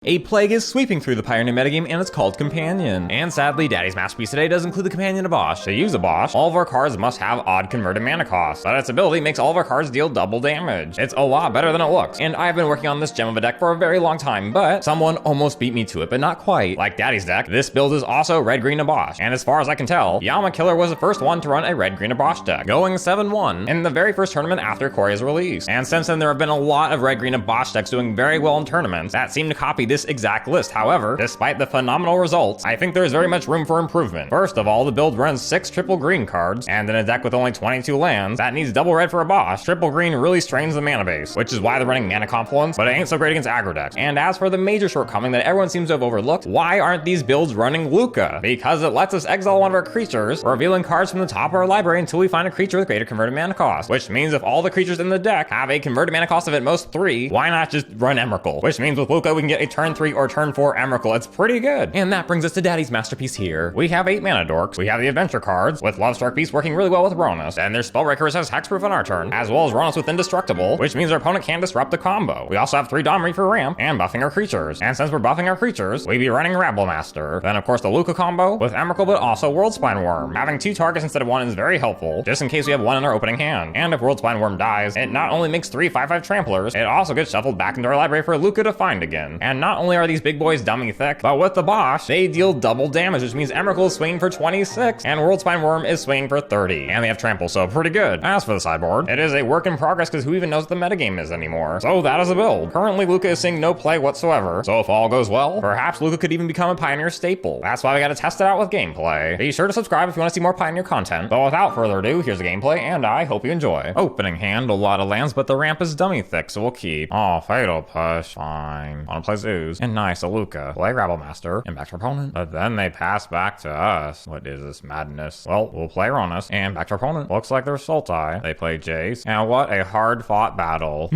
A plague is sweeping through the Pioneer Metagame and it's called Companion. And sadly, Daddy's masterpiece today does include the companion Obosh. To use Obosh, all of our cards must have odd converted mana cost, but its ability makes all of our cards deal double damage. It's a lot better than it looks, and I've been working on this gem of a deck for a very long time, but someone almost beat me to it, but not quite. Like Daddy's deck, this build is also red-green Obosh, and as far as I can tell, Yama Killer was the first one to run a red-green Obosh deck, going 7-1 in the very first tournament after Ikoria's release. And since then, there have been a lot of red-green Obosh decks doing very well in tournaments that seem to copy this exact list. However, despite the phenomenal results, I think there is very much room for improvement. First of all, the build runs 6 triple green cards, and in a deck with only 22 lands that needs double red for Obosh, triple green really strains the mana base, which is why they're running Mana Confluence, but it ain't so great against aggro decks. And as for the major shortcoming that everyone seems to have overlooked, why aren't these builds running Lukka? Because it lets us exile one of our creatures, revealing cards from the top of our library until we find a creature with greater converted mana cost, which means if all the creatures in the deck have a converted mana cost of at most 3, why not just run Emrakul? Which means with Lukka we can get a turn 3 or turn 4 Emrakul. It's pretty good. And that brings us to Daddy's masterpiece here. We have 8 mana dorks. We have the adventure cards, with Lovestruck Beast working really well with Rhonas, and their Spellbreakers has hexproof on our turn, as well as Rhonas with Indestructible, which means our opponent can disrupt the combo. We also have 3 Domri for ramp and buffing our creatures. And since we're buffing our creatures, we'd be running Rabblemaster. Then of course the Lukka combo with Emrakul, but also Worldspine Wurm. Having 2 targets instead of 1 is very helpful, just in case we have 1 in our opening hand. And if Worldspine Wurm dies, it not only makes 3 5/5 tramplers, it also gets shuffled back into our library for Lukka to find again. And not only are these big boys dummy thick, but with the Bosh, they deal double damage, which means Emrakul is swinging for 26, and Worldspine Wurm is swinging for 30. And they have trample, so pretty good. As for the sideboard, it is a work in progress because who even knows what the metagame is anymore. So that is a build. Currently, Lukka is seeing no play whatsoever, so if all goes well, perhaps Lukka could even become a Pioneer staple. That's why we gotta test it out with gameplay. Be sure to subscribe if you want to see more Pioneer content. But without further ado, here's the gameplay, and I hope you enjoy. Opening hand, a lot of lands, but the ramp is dummy thick, so we'll keep. Oh, Fatal Push, fine. Wanna play Zoos, and nice, a Lukka. Play Rabblemaster, and back to our opponent. But then they pass back to us. What is this madness? Well, we'll play Rhonas, and back to our opponent. Looks like they're Sultai. They play Jace, and what a hard-fought battle.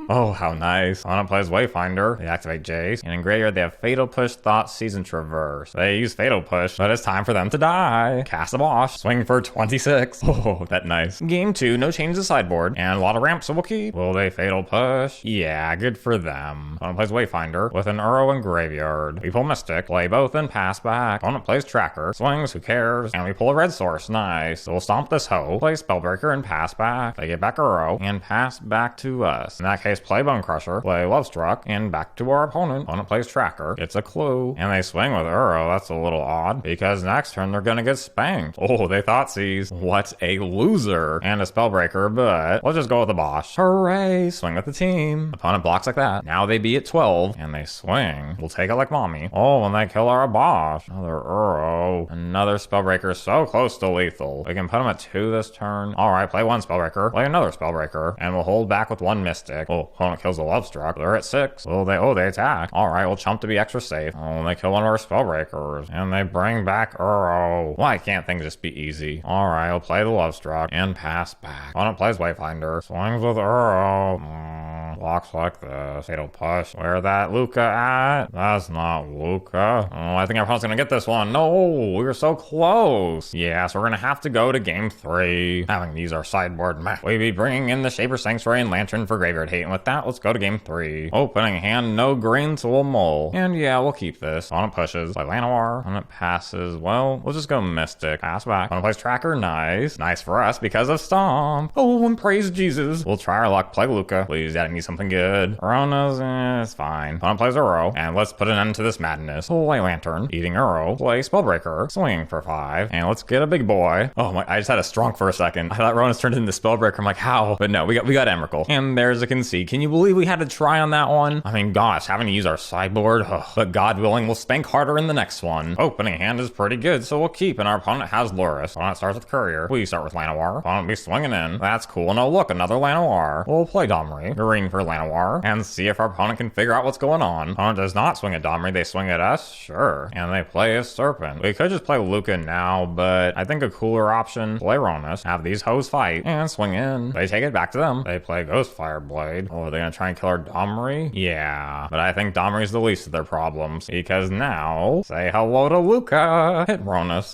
Oh, how nice. Opponent plays Wayfinder. They activate Jace, and in graveyard they have Fatal Push, Thought Season Traverse. They use Fatal Push, but it's time for them to die. Cast a Bosh, swing for 26. Oh, that nice. Game 2, no change to sideboard, and a lot of ramps, so we'll keep. Will they Fatal Push? Yeah, good for them. Opponent plays Wayfinder with an Uro in graveyard. We pull Mystic, play both, and pass back. Opponent plays Tracker, swings, who cares? And we pull a red source, nice. So we'll stomp this hoe, play Spellbreaker, and pass back. They get back Uro, and pass back to us. In that case, play Bonecrusher, play Lovestruck, and back to our opponent. Opponent plays Tracker, gets a clue, and they swing with Uro. That's a little odd, because next turn they're gonna get spanked. Oh, they Thoughtseize. What a loser. And a Spellbreaker, but we'll just go with the Bosh. Hooray, swing with the team. Opponent blocks like that. Now they be at 12, and they swing. We'll take it like mommy. Oh, and they kill our Bosh. Another Uro. Another Spellbreaker, so close to lethal. We can put him at 2 this turn. Alright, play 1 Spellbreaker, play another Spellbreaker, and we'll hold back with 1 Mystic. Oh, opponent kills the Lovestruck. They're at 6. Oh, they attack. Alright, we'll chump to be extra safe. Oh, and they kill one of our Spellbreakers. And they bring back Uro. Why can't things just be easy? Alright, we'll play the Lovestruck and pass back. Opponent plays Wayfinder. Swings with Uro. Blocks like this. Fatal Push. Where that Lukka at? That's not Lukka. Oh, I think our opponent's gonna get this one. No, we were so close. Yeah, so we're gonna have to go to game 3. Having to use our sideboard. We be bringing in the Shaper Sanctuary and Lantern for graveyard hate. And with that, let's go to game 3. Opening hand, no green, so we'll mull. And yeah, we'll keep this. Opponent pushes. Play Llanowar. Opponent passes. Well, we'll just go Mystic. Pass back. Opponent plays Tracker. Nice. Nice for us because of Stomp. Oh, and praise Jesus. We'll try our luck. Play Lukka. Please, Daddy needs something good. Rhonas, it's fine. Opponent plays Uro. And let's put an end to this madness. Play Lantern. Eating Uro. Play Spellbreaker. Swing for 5. And let's get a big boy. Oh my, I just had a strong for a second. I thought Rhonas turned into Spellbreaker. I'm like, how? But no, we got Emrakul. And there's a concede. Can you believe we had to try on that one? I mean, gosh, having to use our sideboard. Ugh. But God willing, we'll spank harder in the next one. Opening hand is pretty good, so we'll keep. And our opponent has Lurrus. Opponent starts with Courier. We start with Llanowar. Opponent be swinging in. That's cool. And oh, look, another Llanowar. We'll play Domri. Green for Llanowar. And see if our opponent can figure out what's going on. Opponent does not swing at Domri. They swing at us. Sure. And they play a Serpent. We could just play Lukka now, but I think a cooler option, play Rhonas, have these hoes fight, and swing in. They take it back to them. They play Ghostfire Blade. Oh, are they gonna try and kill our Domri? Yeah, but I think Domri's the least of their problems, because now, say hello to Lukka. Hit Rhonas.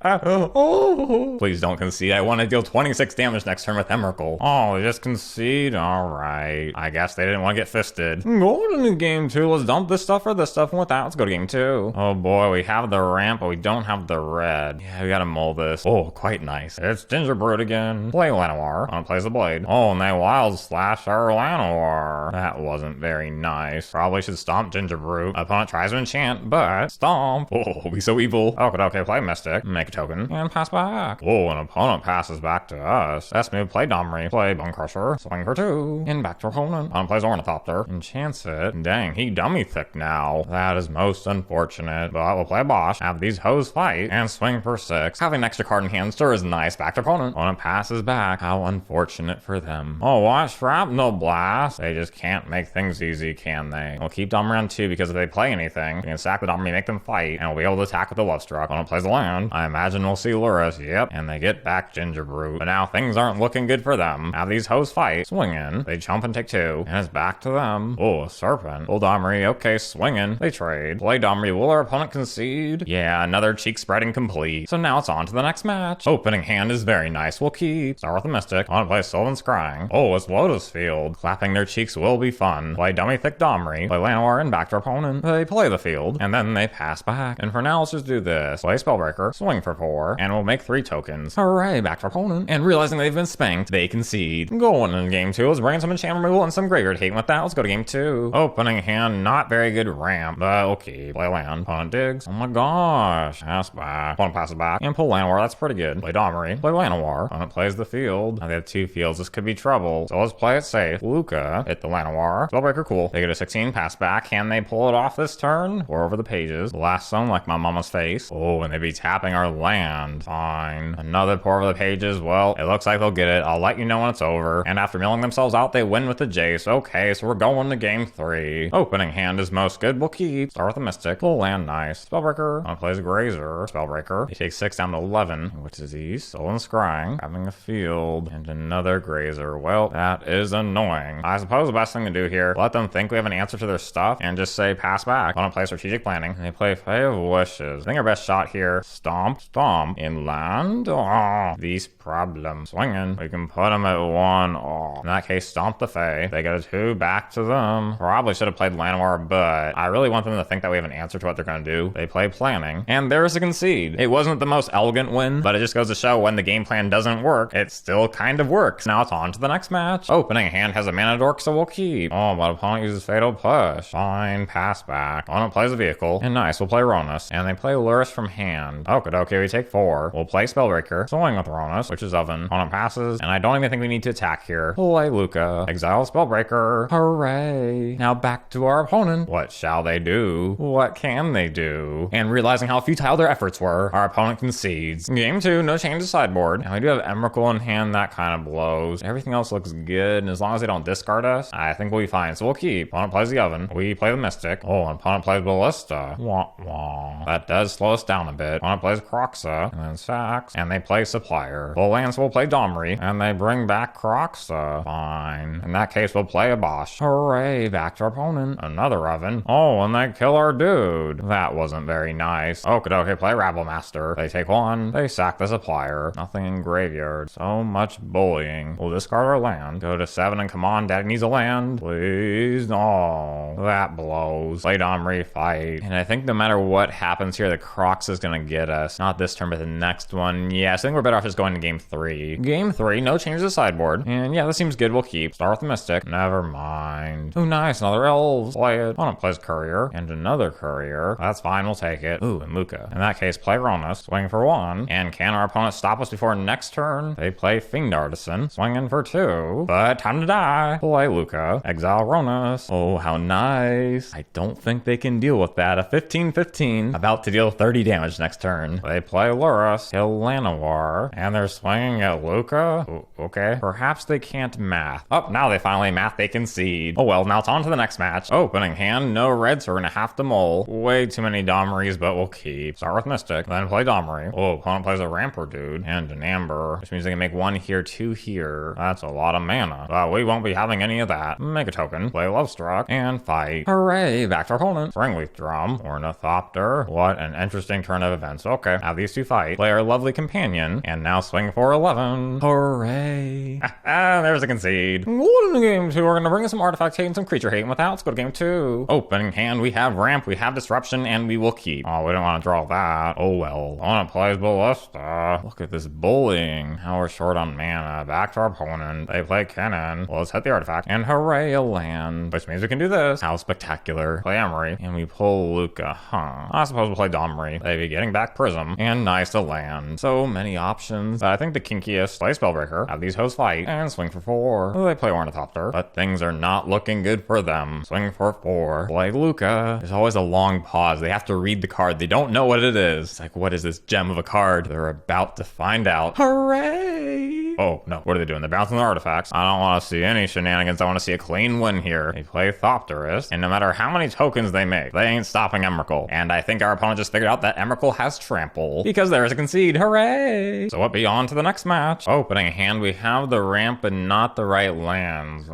Oh, please don't concede. I want to deal 26 damage next turn with Emrakul. Oh, just concede? Alright. I guess they didn't want to get fisted. Going into game 2, let's dump this stuff for this stuff, and with that, let's go to game 2. Oh boy, we have the ramp, but we don't have the red. Yeah, we gotta mull this. Oh, quite nice. It's Gingerbread again. Play Llanowar. On plays the blade. Oh, and they wild slash our Llanowar. That wasn't very nice. Probably should stomp Gingerbread. Opponent tries to enchant, but stomp. Oh, be so evil. Okay, play Mystic. Make a token and pass back. Oh, an opponent passes back to us. Best move, play Domri. Play Bonecrusher. Swing for 2. And back to opponent. On plays Ornithopter. Enchants it. Dang, he dummy thick now. That is most unfortunate. But we'll play Obosh. Have these hoes fight and swing for 6. Having an extra card in hand sure is nice. Back to opponent. Opponent passes back. How unfortunate for them. Oh, watch Shrapnel Blast. They just can't make things easy, can they? We'll keep Domri on 2 because if they play anything, we can sack the Domri, make them fight, and we'll be able to attack with the Lovestruck. Opponent plays the land. I imagine we'll see Lurrus. Yep. And they get back Gingerbread. But now things aren't looking good for them. Have these hoes fight. Swing in. They jump and take 2. And it's back to them. Oh, a Serpent. Pull Domri. Okay, swinging. They trade. Play Domri. Will our opponent concede? Yeah, another cheek spreading complete. So now it's on to the next match. Opening hand is very nice. We'll keep. Start with the Mystic. On play Sylvan Scrying. Oh, it's Lotus Field. Clapping their cheeks will be fun. Play Dummy Thick Domri. Play Llanowar and back to opponent. They play the field. And then they pass back. And for now, let's just do this. Play Spellbreaker. Swing for 4. And we'll make 3 tokens. Hooray, back to opponent. And realizing they've been spanked, they concede. Going in game 2, let's bring in some enchantment removal and some graveyard hate. With that, let's go to game 2. Opening hand, not very good ramp, but okay. Play land. Opponent digs. Oh my gosh. Pass back. Opponent passes back. And pull Llanowar. That's pretty good. Play Domri. Play Llanowar. Opponent plays the field. Now they have 2 fields. This could be trouble. So let's play it safe. Lukka. Hit the Llanowar. Spellbreaker, cool. They get a 16 pass back. Can they pull it off this turn? Or over the pages. Last zone like my mama's face. Oh, and they be tapping our land. Fine. Another pour over the pages. Well, it looks like they'll get it. I'll let you know when it's over. And after milling themselves out, they win with the Jace. Okay, so we're going to game 3. Opening hand is most good. We'll keep. Start with the Mystic. Full land, nice. Spellbreaker. On plays Grazer. Spellbreaker. They take 6 down to 11. Which is these. Stolen Scrying. Having a field. And another Grazer. Well, that is annoying. I suppose the best thing to do here, let them think we have an answer to their stuff and just say pass back. Want to play strategic planning. And they play Fay of Wishes. I think our best shot here. Stomp. Stomp. Inland. Oh, these problems. Swinging. We can put them at 1. Oh. In that case, Stomp the Fae. They get a 2 back to them. Probably should have played Llanowar, but I really want them to think that we have an answer to what they're going to do. They play planning. And there's a concede. It wasn't the most elegant win, but it just goes to show when the game plan doesn't work, it still kind of works. Now it's on to the next match. Opening hand has a mana dork, so we'll keep. Oh, but opponent uses Fatal Push. Fine, pass back. Opponent plays a vehicle. And nice, we'll play Rhonas. And they play Lurrus from hand. Okay, we take 4. We'll play Spellbreaker. Swing with Rhonas, which is Oven. Opponent passes, and I don't even think we need to attack here. Play Lukka. Exile Spellbreaker. Hooray. Now back to our opponent. What shall they do? What can they do? And realizing how futile their efforts were, our opponent concedes. Game 2, no change to sideboard. And we do have Emrakul in hand, that kind of blows. Everything else looks good, and as long as they don't discard us, I think we'll be fine. So we'll keep. Opponent plays the Oven. We play the Mystic. Oh, and opponent plays Ballista. Wah, wah. That does slow us down a bit. Opponent plays Croxa, and then sacks, and they play Supplier. Full lands will play Domri, and they bring back Croxa. Fine. In that case, we'll play Obosh. Hooray, back to our opponent. Another Oven. Oh, and they kill our dude. That wasn't very nice. Okay, play Rabblemaster. They take 1. They sack the Supplier. Nothing in graveyard. So much bullying. We'll discard our land. Go to 7 and come on, Daddy needs a land. Please, no. That blows. Play Domri, fight. And I think no matter what happens here, the Crocs is gonna get us. Not this turn, but the next one. Yeah, so I think we're better off just going to game 3. Game 3, no changes to sideboard. And yeah, this seems good. We'll keep. Start with the Mystic. Never mind. Oh, nice. Another Elves. Play it. Opponent plays Courier. And another Courier. That's fine. We'll take it. Ooh, and Lukka. In that case, play Rhonas. Swing for 1. And can our opponent stop us before next turn? They play Fiend Artisan. Swinging for 2. But time to die. Play Lukka. Exile Rhonas. Oh, how nice. I don't think they can deal with that. A 15-15. About to deal 30 damage next turn. They play Lurrus. Kill Llanowar. And they're swinging at Lukka. Ooh, okay. Perhaps they can't math. Oh, now they finally math. They concede. Oh well, now it's on to the next match. Opening hand, no red, so we're gonna have to mull. Way too many Domris, but we'll keep. Start with Mystic, then play Domri. Oh, opponent plays a Ramper dude and an Amber, which means they can make 1 here, 2 here. That's a lot of mana. We won't be be having any of that. Make a token, play Lovestruck, and fight. Hooray, back to our opponent. Springleaf Drum, Ornithopter. What an interesting turn of events. Okay, have these two fight, play our lovely companion, and now swing for 11. Hooray. There's a concede. What in game 2? We're gonna bring in some artifact hate and some creature hate. And with that, let's go to game 2. Opening hand, we have ramp, we have disruption, and we will keep. Oh, we don't want to draw that. Oh well. Opponent plays Ballista. Look at this bullying. How we're short on mana. Back to our opponent. They play Cannon. Well, let's hit the artifact. And hooray, a land. Which means we can do this. How spectacular. Play Emery. And we pull Lukka. I suppose we'll play Domri. They be getting back Prism. And nice to land. So many options. But I think the kinkiest, play Spellbreaker. Have these hosts fight. And swing for 4. They play Ornithopter. But things are not looking good for them. Swing for 4. Play Lukka. There's always a long pause. They have to read the card. They don't know what it is. It's like, what is this gem of a card? They're about to find out. Hooray! Oh, no. What are they doing? They're bouncing the artifacts. I don't want to see any shenanigans. I want to see a clean win here. They play Thopterist, and no matter how many tokens they make, they ain't stopping Emrakul. And I think our opponent just figured out that Emrakul has trample, because there's a concede. Hooray! So what be on to the next match? Opening hand, we have the ramp, but not the right lands.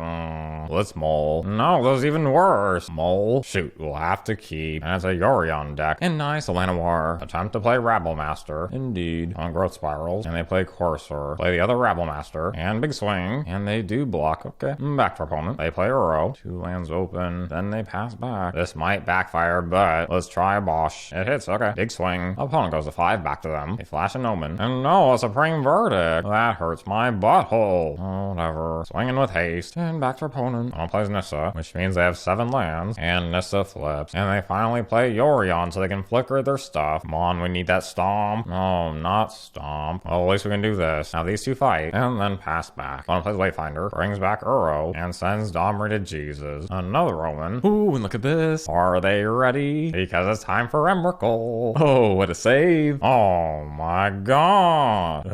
Let's Mole. No, those even worse. Mole. Shoot, we'll have to keep. And it's a Yorion deck. And nice, a Llanowar. Attempt to play Rabblemaster. Indeed. On Growth Spirals. And they play Courser. Play the other Rabblemaster. And Big Swing. And they do block. Okay. Back to our opponent. They play Uro. 2 lands open. Then they pass back. This might backfire, but let's try Obosh. It hits. Okay. Big Swing. Opponent goes to 5. Back to them. They flash an Omen. And no, a Supreme Verdict. That hurts my butthole. Oh, whatever. Swinging with haste. And back to our opponent. Opponent plays Nissa, which means they have 7 lands. And Nissa flips. And they finally play Yorion so they can flicker their stuff. Come on, we need that Stomp. No, not Stomp. Well, at least we can do this. Now these two fight. And then pass back. Opponent plays Wayfinder. Brings back Uro. And sends Domri to Jesus. Another Roman. Ooh, and look at this. Are they ready? Because it's time for Emrakul. Oh, what a save. Oh my god.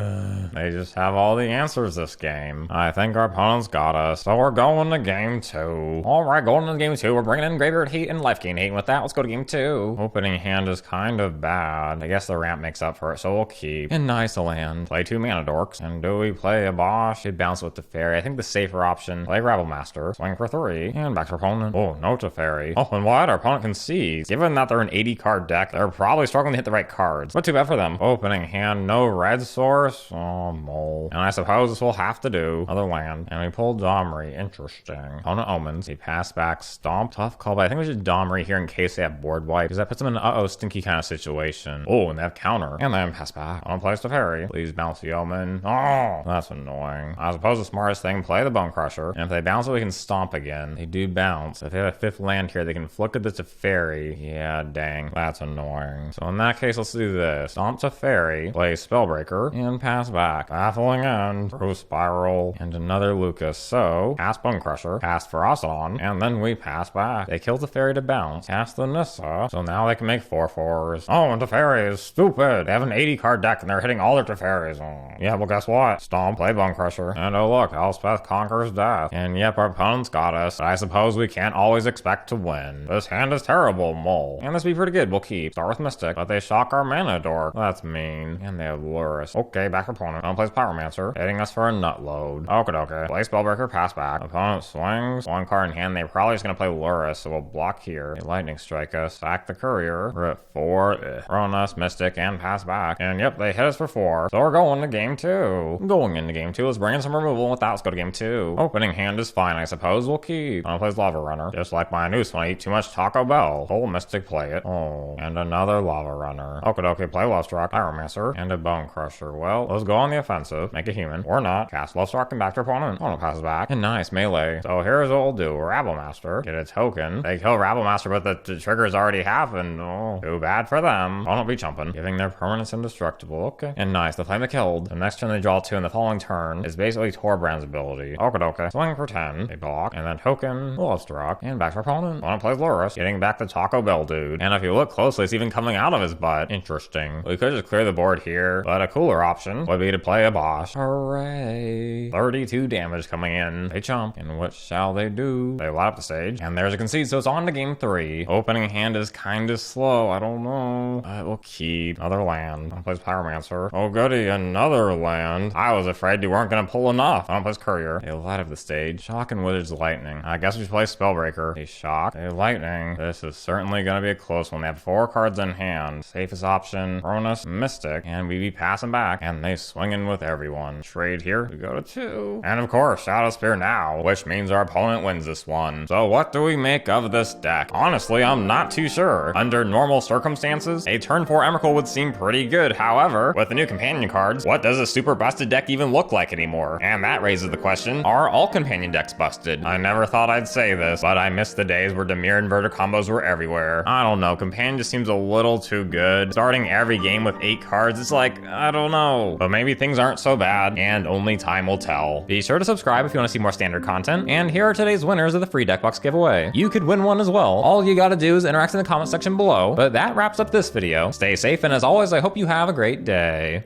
They just have all the answers this game. I think our opponent's got us. So we're going to game 2. Alright, going to game 2. We're bringing in Graveyard Hate and Life Gain Hate. And with that, let's go to game 2. Opening hand is kind of bad. I guess the ramp makes up for it, so we'll keep. And nice a land. Play 2 mana dorks. And do we play a Bosch? It bounce with Teferi. I think the safer option. Play Rabblemaster. Swing for 3. And back to our opponent. Oh, no Teferi. Oh, and what? Our opponent concedes. Given that they're an 80 card deck, they're probably struggling to hit the right cards. But too bad for them. Opening hand, no red source. Oh, Mole. And I suppose this will have to do. Another land. And we pull Domri. Interesting. Opponent Omens. He passed back Stomp. Tough call, but I think we should Domri here in case they have board wipe, because that puts them in an uh-oh stinky kind of situation. Oh, and they have counter. And then pass back. On place to Teferi. Please bounce the Omen. Oh, that's annoying. I suppose the smartest thing, play the Bonecrusher. And if they bounce it, we can Stomp again. They do bounce. If they have a 5th land here, they can flick at the Teferi. Yeah, dang. That's annoying. So in that case, let's do this. Stomp Teferi. Play Spellbreaker. And pass back. Baffling End. Throw Spiral. And another Lucas. So, pass Bonecrusher. Pass Ferocidon. And then we pass back. They kill Teferi to bounce. Cast the Nissa. So now they can make 4/4s. Oh, and Teferi is stupid. They have an 80 card deck and they're hitting all their Teferis. Oh. Yeah, well, guess what? Stomp, play Bonecrusher. And oh, look, Elspeth conquers death. And yep, our opponent's got us. But I suppose we can't always expect to win. This hand is terrible, Mole. And this be pretty good. We'll keep. Start with Mystic. But they shock our mana dork. That's mean. And they have Luris. Okay, back opponent. Opponent plays Pyromancer. Hitting us for a nut load. Okay. Play Spellbreaker, pass back. Opponent swings. 1 card in hand. They're probably just gonna play Luris, so we'll block here. They lightning strike us. Sack the Courier. We're at 4. Rhonas, Mystic, and pass back. And yep, they hit us for 4. So we're going to game 2. Going into game 2, let's bring in some removal. With that, let's go to game 2. Opening hand is fine, I suppose. We'll keep. Opponent plays Lava Runner. Just like my noose when I eat too much Taco Bell. Pull Mystic, play it. Oh, and another Lava Runner. Okay, play Lovestruck, Pyromancer, and a Bonecrusher. Well, let's go on the offensive. Make a human. Or not. Cast Lovestruck and back to opponent. Opponent passes back. And nice, melee. So here's what we'll do. Rabblemaster. Get a token. They kill Rabblemaster, but the trigger's already happened. Oh, too bad for them. Opponent be jumping. Giving their permanents indestructible. Okay. And nice, the flame that killed. The next turn they draw 2, and the following turn is basically Torbrand's ability. Okay. Swing for 10. They block. And then token. Lovestruck. And back to opponent. Opponent plays Luris. Getting back the Taco Bell dude. And if you look closely, it's even coming out of his butt. Interesting. We could just clear the board here, but a cooler option would be to play a Bosch. Hooray. 32 damage coming in. They chump. And what shall they do? They light up the stage. And there's a concede, so it's on to game 3. Opening hand is kind of slow. I don't know. We'll keep. Another land. One plays Pyromancer. Oh goody, another land. I was afraid you weren't gonna pull enough. I don't place Courier. A light of the stage. Shock and Wizard's Lightning. I guess we should play Spellbreaker. A Shock. A Lightning. This is certainly gonna be a close one. They have 4 cards in hand. Safest option. Rhonas Mystic. And we be passing back. And they swinging with everyone. Trade here. We go to 2. And of course, Shadowspear now, which means our opponent wins this one. So what do we make of this deck? Honestly, I'm not too sure. Under normal circumstances, a turn 4 Emrakul would seem pretty good. However, with the new companion cards, what does a super busted deck even look like anymore? And that raises the question, are all companion decks busted? I never thought I'd say this, but I miss the days where Dimir inverter combos were everywhere. I don't know, companion just seems a little too good. Starting every game with 8 cards, it's like, I don't know. But maybe things aren't so bad, and only time will tell. Be sure to subscribe if you want to see more standard content, and here are today's winners of the free deck box giveaway. You could win one as well. All you gotta do is interact in the comment section below, but that wraps up this video. Stay safe, and as always, I hope you have a great day.